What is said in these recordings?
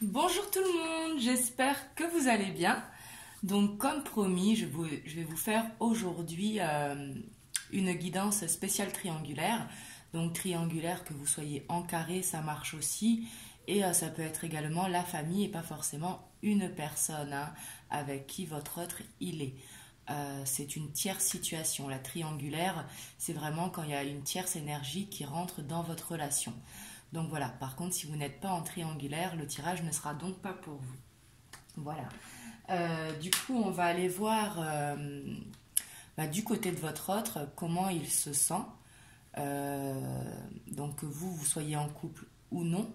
Bonjour tout le monde, j'espère que vous allez bien. Donc comme promis, je vais vous faire aujourd'hui une guidance spéciale triangulaire. Donc triangulaire, que vous soyez en carré, ça marche aussi. Et ça peut être également la famille et pas forcément une personne avec qui votre autre il est. C'est une tierce situation. La triangulaire, c'est vraiment quand il y a une tierce énergie qui rentre dans votre relation. Donc voilà, par contre, si vous n'êtes pas en triangulaire, le tirage ne sera donc pas pour vous. Voilà. Du coup, on va aller voir du côté de votre autre comment il se sent. Donc que vous soyez en couple ou non,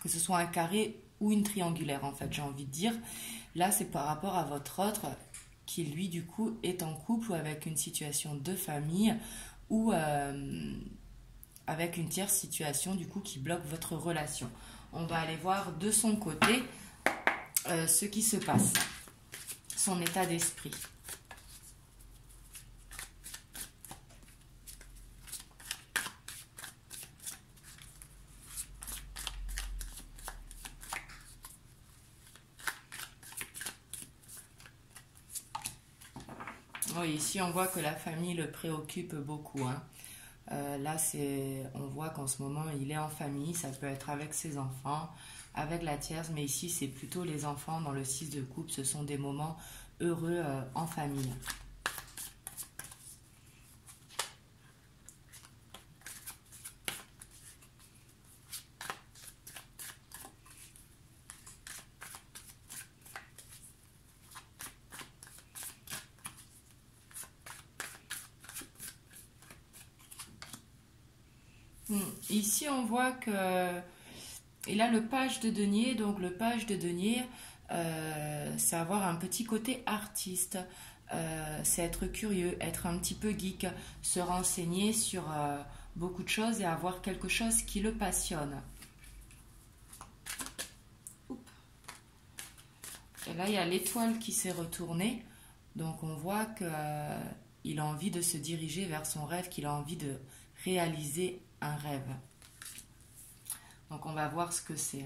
que ce soit un carré ou une triangulaire, en fait, j'ai envie de dire. Là, c'est par rapport à votre autre qui, lui, du coup, est en couple ou avec une situation de famille ou avec une tierce situation, du coup, qui bloque votre relation. On va aller voir de son côté ce qui se passe, son état d'esprit. Oui, ici, on voit que la famille le préoccupe beaucoup. Là, on voit qu'en ce moment, il est en famille. Ça peut être avec ses enfants, avec la tierce. Mais ici, c'est plutôt les enfants dans le 6 de coupe. Ce sont des moments heureux en famille. Ici, on voit que il a le page de denier. Donc, le page de denier, c'est avoir un petit côté artiste. C'est être curieux, être un petit peu geek, se renseigner sur beaucoup de choses et avoir quelque chose qui le passionne. Et là, il y a l'étoile qui s'est retournée. Donc, on voit qu'il a envie de se diriger vers son rêve, qu'il a envie de réaliser un rêve. Donc, on va voir ce que c'est.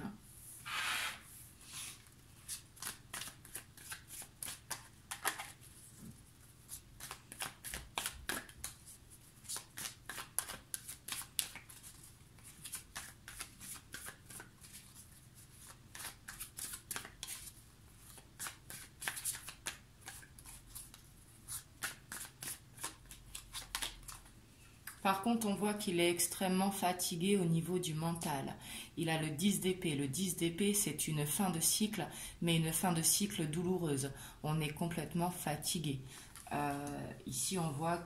Par contre, on voit qu'il est extrêmement fatigué au niveau du mental. Il a le 10 d'épée. Le 10 d'épée, c'est une fin de cycle, mais une fin de cycle douloureuse. On est complètement fatigué. Ici, on voit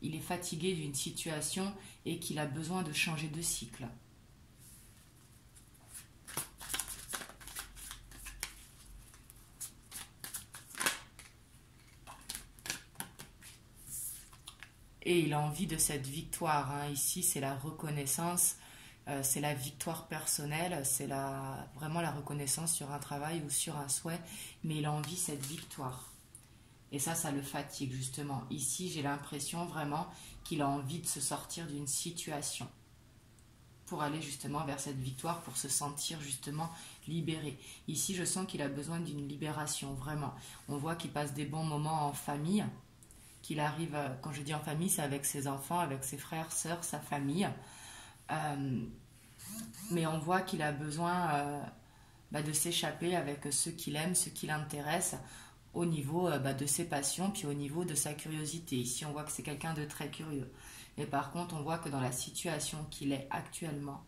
qu'il est fatigué d'une situation et qu'il a besoin de changer de cycle. Et il a envie de cette victoire. Ici, c'est la reconnaissance, c'est la victoire personnelle, c'est vraiment la reconnaissance sur un travail ou sur un souhait. Mais il a envie de cette victoire. Et ça le fatigue justement. Ici, j'ai l'impression vraiment qu'il a envie de se sortir d'une situation pour aller justement vers cette victoire, pour se sentir justement libéré. Ici, je sens qu'il a besoin d'une libération, vraiment. On voit qu'il passe des bons moments en famille, qu'il arrive, quand je dis en famille, c'est avec ses enfants, avec ses frères, sœurs, sa famille. Mais on voit qu'il a besoin de s'échapper avec ceux qu'il aime, ceux qui l'intéressent, au niveau de ses passions, puis au niveau de sa curiosité. Ici, on voit que c'est quelqu'un de très curieux. Et par contre, on voit que dans la situation qu'il est actuellement,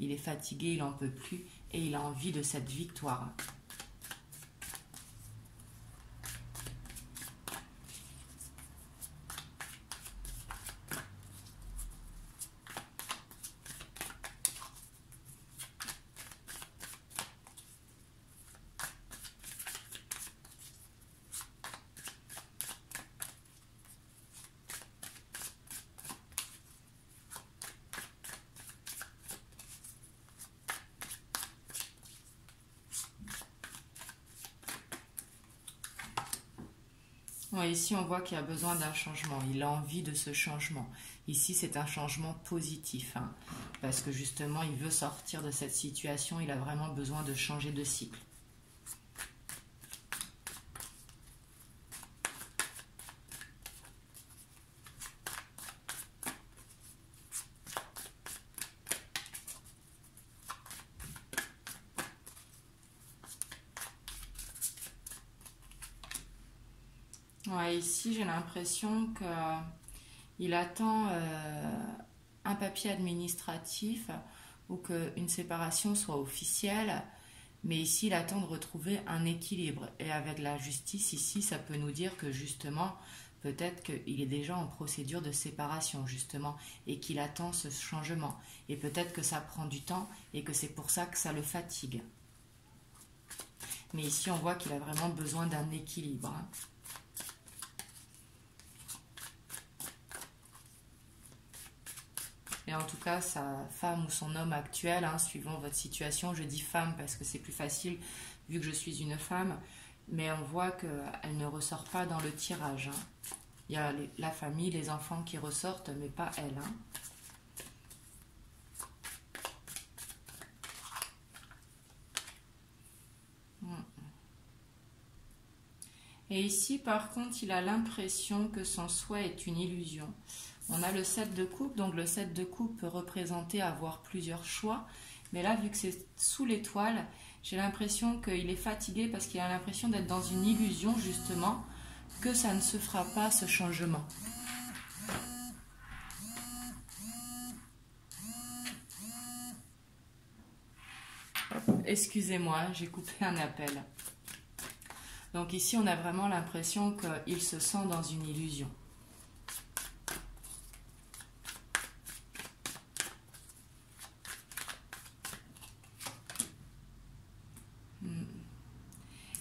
il est fatigué, il n'en peut plus, et il a envie de cette victoire. Ouais, ici, on voit qu'il a besoin d'un changement. Il a envie de ce changement. Ici, c'est un changement positif. parce que justement, il veut sortir de cette situation, il a vraiment besoin de changer de cycle. Ouais, ici, j'ai l'impression qu'il attend un papier administratif ou qu'une séparation soit officielle, mais ici, il attend de retrouver un équilibre. Et avec la justice, ici, ça peut nous dire que justement, peut-être qu'il est déjà en procédure de séparation, justement, et qu'il attend ce changement. Et peut-être que ça prend du temps et que c'est pour ça que ça le fatigue. Mais ici, on voit qu'il a vraiment besoin d'un équilibre, hein. Et en tout cas, sa femme ou son homme actuel, hein, suivant votre situation, je dis femme parce que c'est plus facile vu que je suis une femme, mais on voit qu'elle ne ressort pas dans le tirage, hein. Il y a la famille, les enfants qui ressortent, mais pas elle, hein. Et ici, par contre, il a l'impression que son souhait est une illusion. On a le 7 de coupe, donc le 7 de coupe peut représenter avoir plusieurs choix. Mais là, vu que c'est sous l'étoile, j'ai l'impression qu'il est fatigué parce qu'il a l'impression d'être dans une illusion, justement, que ça ne se fera pas, ce changement. Excusez-moi, j'ai coupé un appel. Donc ici, on a vraiment l'impression qu'il se sent dans une illusion.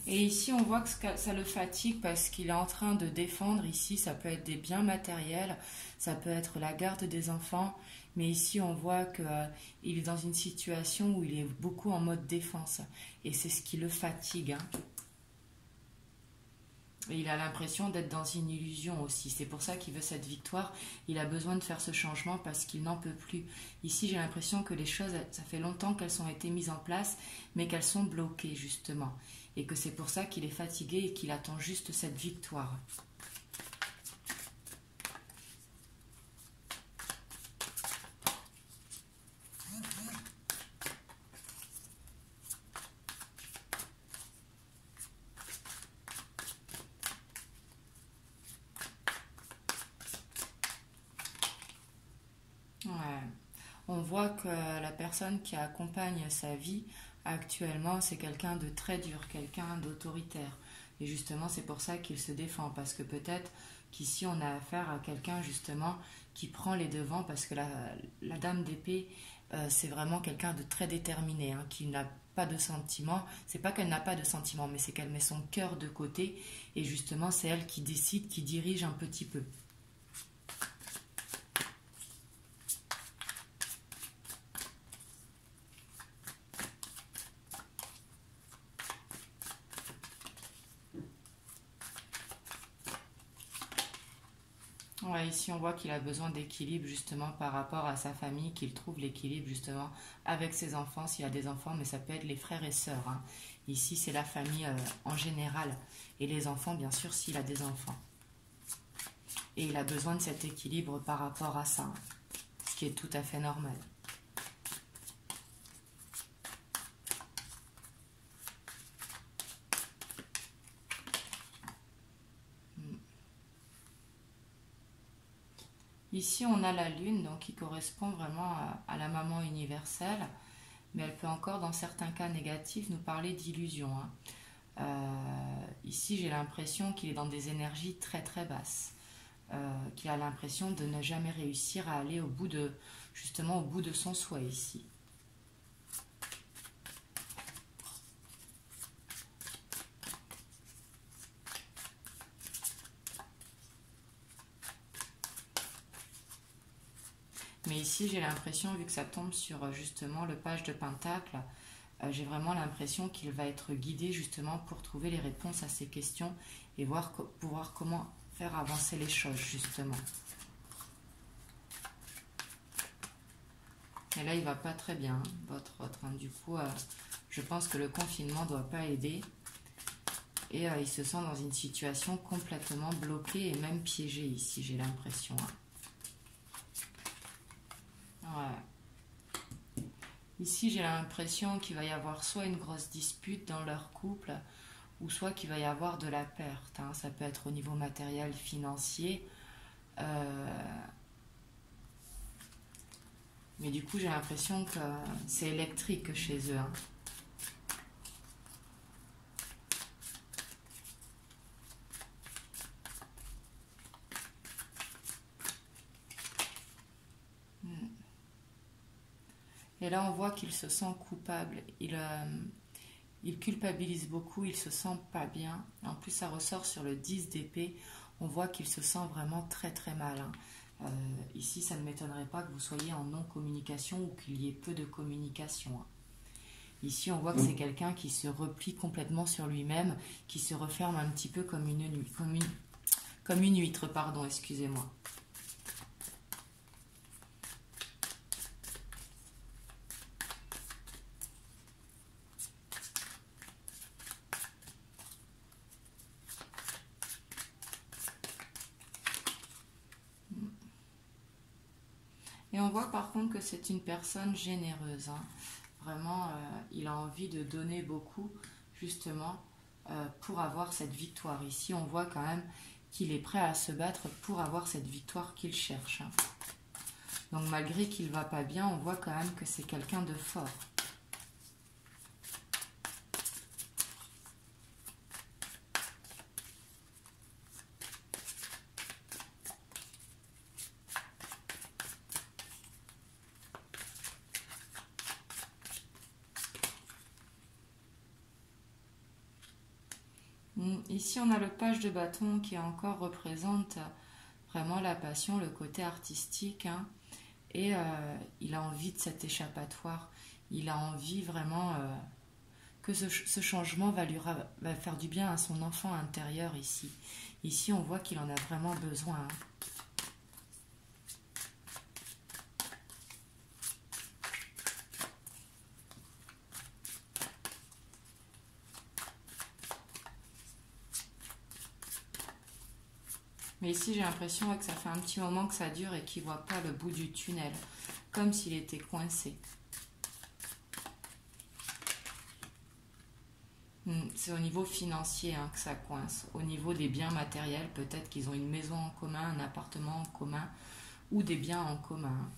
Et ici, on voit que ça le fatigue parce qu'il est en train de défendre. Ici, ça peut être des biens matériels, ça peut être la garde des enfants. Mais ici, on voit qu'il est dans une situation où il est beaucoup en mode défense. Et c'est ce qui le fatigue, hein. Et il a l'impression d'être dans une illusion aussi. C'est pour ça qu'il veut cette victoire. Il a besoin de faire ce changement parce qu'il n'en peut plus. Ici, j'ai l'impression que les choses, ça fait longtemps qu'elles ont été mises en place, mais qu'elles sont bloquées, justement. Et que c'est pour ça qu'il est fatigué et qu'il attend juste cette victoire. Ouais. On voit que la personne qui accompagne sa vie actuellement, c'est quelqu'un de très dur, quelqu'un d'autoritaire. Et justement, c'est pour ça qu'il se défend, parce que peut-être qu'ici, on a affaire à quelqu'un, justement, qui prend les devants, parce que la dame d'épée, c'est vraiment quelqu'un de très déterminé, hein, qui n'a pas de sentiments. C'est pas qu'elle n'a pas de sentiments, mais c'est qu'elle met son cœur de côté, et justement, c'est elle qui décide, qui dirige un petit peu. Ouais, ici, on voit qu'il a besoin d'équilibre justement par rapport à sa famille, qu'il trouve l'équilibre justement avec ses enfants, s'il a des enfants, mais ça peut être les frères et sœurs, hein. Ici, c'est la famille en général. Et les enfants, bien sûr, s'il a des enfants. Et il a besoin de cet équilibre par rapport à ça, hein, ce qui est tout à fait normal. Ici, on a la lune, donc qui correspond vraiment à la maman universelle, mais elle peut encore, dans certains cas négatifs, nous parler d'illusion, hein. Ici, j'ai l'impression qu'il est dans des énergies très très basses, qu'il a l'impression de ne jamais réussir à aller justement au bout de son souhait ici. Mais ici, j'ai l'impression, vu que ça tombe sur justement le page de Pentacle, j'ai vraiment l'impression qu'il va être guidé justement pour trouver les réponses à ces questions et pouvoir comment faire avancer les choses justement. Et là, il va pas très bien, hein, votre autre. Hein. Du coup, je pense que le confinement ne doit pas aider. Et il se sent dans une situation complètement bloquée et même piégée ici, j'ai l'impression. Hein. Ouais. Ici, j'ai l'impression qu'il va y avoir soit une grosse dispute dans leur couple, ou soit qu'il va y avoir de la perte. Hein. Ça peut être au niveau matériel, financier. Mais du coup, j'ai l'impression que c'est électrique chez eux. Hein. Et là, on voit qu'il se sent coupable. Il culpabilise beaucoup, il se sent pas bien. En plus, ça ressort sur le 10 d'épée. On voit qu'il se sent vraiment très très mal. Hein. Ici, ça ne m'étonnerait pas que vous soyez en non-communication ou qu'il y ait peu de communication. Hein. Ici, on voit que c'est quelqu'un qui se replie complètement sur lui-même, qui se referme un petit peu comme une huître, pardon, excusez-moi. Et on voit par contre que c'est une personne généreuse. Hein. Vraiment, il a envie de donner beaucoup, justement, pour avoir cette victoire. Ici, on voit quand même qu'il est prêt à se battre pour avoir cette victoire qu'il cherche. Hein. Donc malgré qu'il ne va pas bien, on voit quand même que c'est quelqu'un de fort. Ici, on a le page de bâton qui encore représente vraiment la passion, le côté artistique. Hein, et il a envie de cet échappatoire. Il a envie vraiment que ce changement va faire du bien à son enfant intérieur ici. Ici, on voit qu'il en a vraiment besoin. Hein. Mais ici, j'ai l'impression que ça fait un petit moment que ça dure et qu'il ne voit pas le bout du tunnel, comme s'il était coincé. C'est au niveau financier hein, que ça coince. Au niveau des biens matériels, peut-être qu'ils ont une maison en commun, un appartement en commun ou des biens en commun.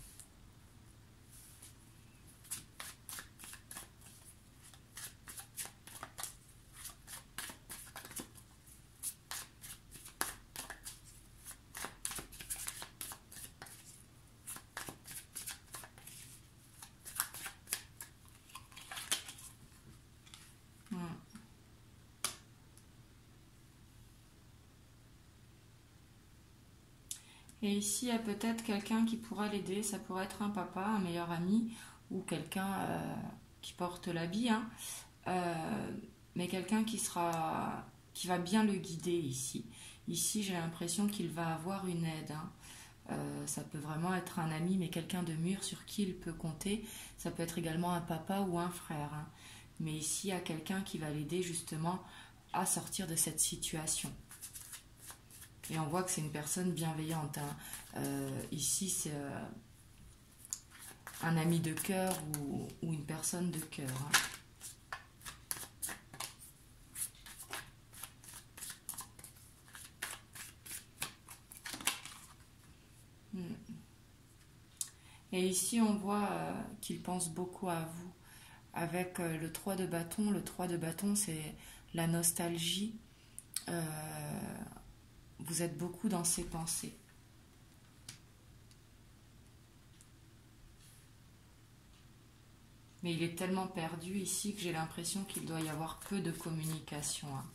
Et ici, il y a peut-être quelqu'un qui pourra l'aider. Ça pourrait être un papa, un meilleur ami ou quelqu'un qui porte l'habit. Hein. Mais quelqu'un qui va bien le guider ici. Ici, j'ai l'impression qu'il va avoir une aide. Hein. Ça peut vraiment être un ami, mais quelqu'un de mûr sur qui il peut compter. Ça peut être également un papa ou un frère. Hein. Mais ici, il y a quelqu'un qui va l'aider justement à sortir de cette situation. Et on voit que c'est une personne bienveillante. Hein. Ici, c'est un ami de cœur ou une personne de cœur. Hein. Et ici, on voit qu'il pense beaucoup à vous. Avec le 3 de bâton, le 3 de bâton, c'est la nostalgie. Vous êtes beaucoup dans ses pensées. Mais il est tellement perdu ici que j'ai l'impression qu'il doit y avoir peu de communication. Hein.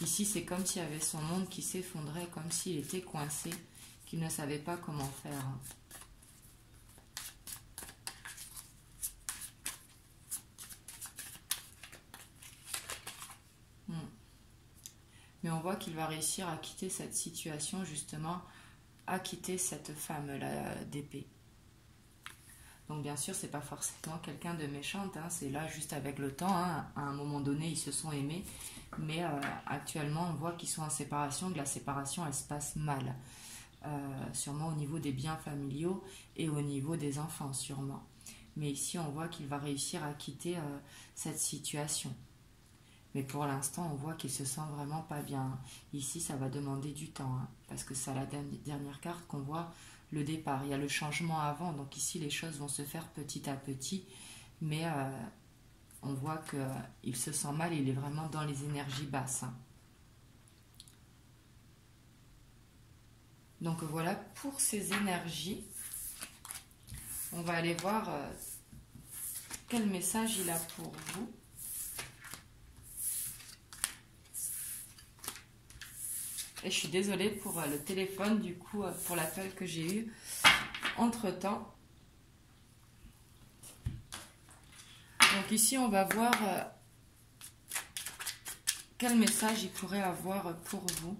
Ici, c'est comme s'il y avait son monde qui s'effondrait, comme s'il était coincé, qu'il ne savait pas comment faire. Hein. Mais on voit qu'il va réussir à quitter cette situation, justement, à quitter cette femme-là d'épée. Donc bien sûr, c'est pas forcément quelqu'un de méchant, hein, c'est là juste avec le temps, hein. À un moment donné, ils se sont aimés, mais actuellement, on voit qu'ils sont en séparation, que la séparation, elle se passe mal. Sûrement au niveau des biens familiaux et au niveau des enfants, sûrement. Mais ici, on voit qu'il va réussir à quitter cette situation. Mais pour l'instant, on voit qu'il se sent vraiment pas bien. Ici, ça va demander du temps, hein, parce que c'est à la dernière carte qu'on voit le départ. Il y a le changement avant, donc ici, les choses vont se faire petit à petit. Mais on voit qu'il se sent mal, il est vraiment dans les énergies basses, hein. Donc voilà pour ces énergies. On va aller voir quel message il a pour vous. Et je suis désolée pour le téléphone, du coup, pour l'appel que j'ai eu entre-temps. Donc ici, on va voir quel message il pourrait avoir pour vous.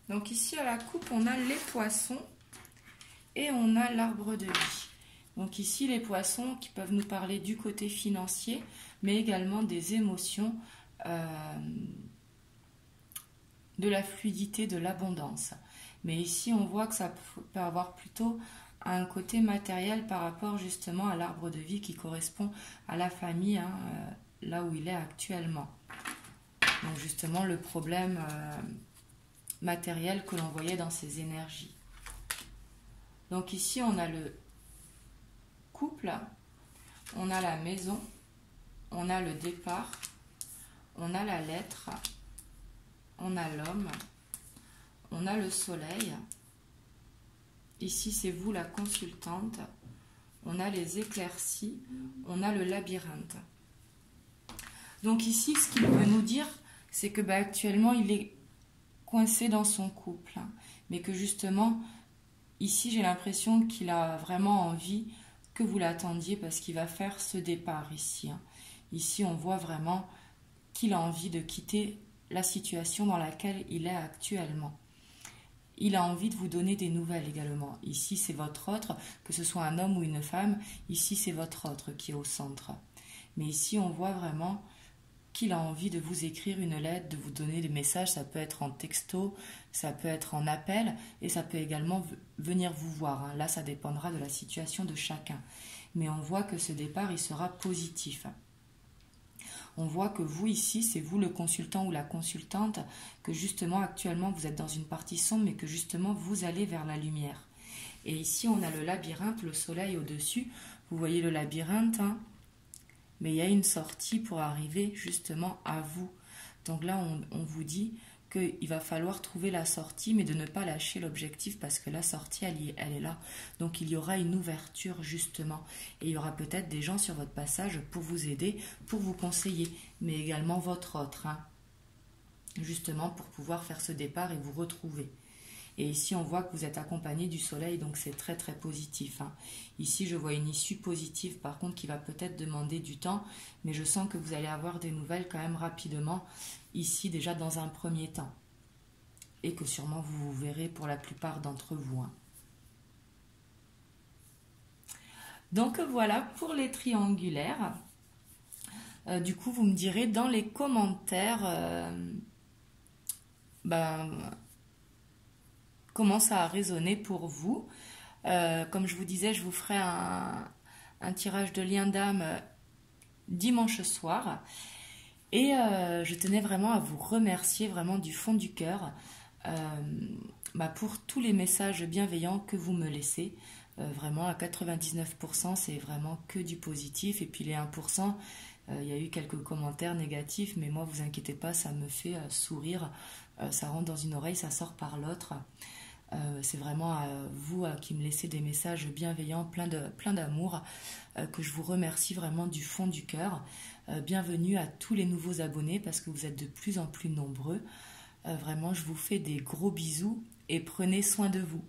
Donc ici à la coupe, on a les poissons et on a l'arbre de vie. Donc ici les poissons qui peuvent nous parler du côté financier, mais également des émotions, de la fluidité, de l'abondance. Mais ici on voit que ça peut avoir plutôt un côté matériel par rapport justement à l'arbre de vie qui correspond à la famille, hein, là où il est actuellement. Donc justement le problème matériel que l'on voyait dans ces énergies. Donc ici on a le couple, on a la maison, on a le départ, on a la lettre, on a l'homme, on a le soleil. Ici c'est vous la consultante, on a les éclaircies, on a le labyrinthe. Donc ici ce qu'il veut nous dire, c'est que actuellement il est coincé dans son couple, hein, mais que justement ici j'ai l'impression qu'il a vraiment envie que vous l'attendiez parce qu'il va faire ce départ ici, hein. Ici on voit vraiment qu'il a envie de quitter la situation dans laquelle il est actuellement. Il a envie de vous donner des nouvelles également. Ici c'est votre autre, que ce soit un homme ou une femme, ici c'est votre autre qui est au centre. Mais ici on voit vraiment qu'il a envie de vous écrire une lettre, de vous donner des messages, ça peut être en texto, ça peut être en appel, et ça peut également venir vous voir, hein. Là, ça dépendra de la situation de chacun. Mais on voit que ce départ, il sera positif. On voit que vous, ici, c'est vous le consultant ou la consultante, que justement, actuellement, vous êtes dans une partie sombre, mais que justement, vous allez vers la lumière. Et ici, on a le labyrinthe, le soleil au-dessus. Vous voyez le labyrinthe, hein, mais il y a une sortie pour arriver justement à vous. Donc là, on vous dit qu'il va falloir trouver la sortie, mais de ne pas lâcher l'objectif parce que la sortie, elle est là. Donc il y aura une ouverture justement. Et il y aura peut-être des gens sur votre passage pour vous aider, pour vous conseiller, mais également votre autre, hein, justement pour pouvoir faire ce départ et vous retrouver. Et ici, on voit que vous êtes accompagné du soleil, donc c'est très très positif, hein. Ici, je vois une issue positive, par contre, qui va peut-être demander du temps, mais je sens que vous allez avoir des nouvelles quand même rapidement, ici déjà dans un premier temps. Et que sûrement vous vous verrez pour la plupart d'entre vous, hein. Donc voilà pour les triangulaires. Du coup, vous me direz dans les commentaires... comment ça a résonné pour vous. Comme je vous disais, je vous ferai un tirage de lien d'âme dimanche soir. Et je tenais vraiment à vous remercier vraiment du fond du cœur pour tous les messages bienveillants que vous me laissez. Vraiment à 99%, c'est vraiment que du positif. Et puis les 1%, Il y a eu quelques commentaires négatifs, mais moi, vous inquiétez pas, ça me fait sourire. Ça rentre dans une oreille, ça sort par l'autre. C'est vraiment à vous qui me laissez des messages bienveillants, plein d'amour, que je vous remercie vraiment du fond du cœur. Bienvenue à tous les nouveaux abonnés parce que vous êtes de plus en plus nombreux. Vraiment, je vous fais des gros bisous et prenez soin de vous.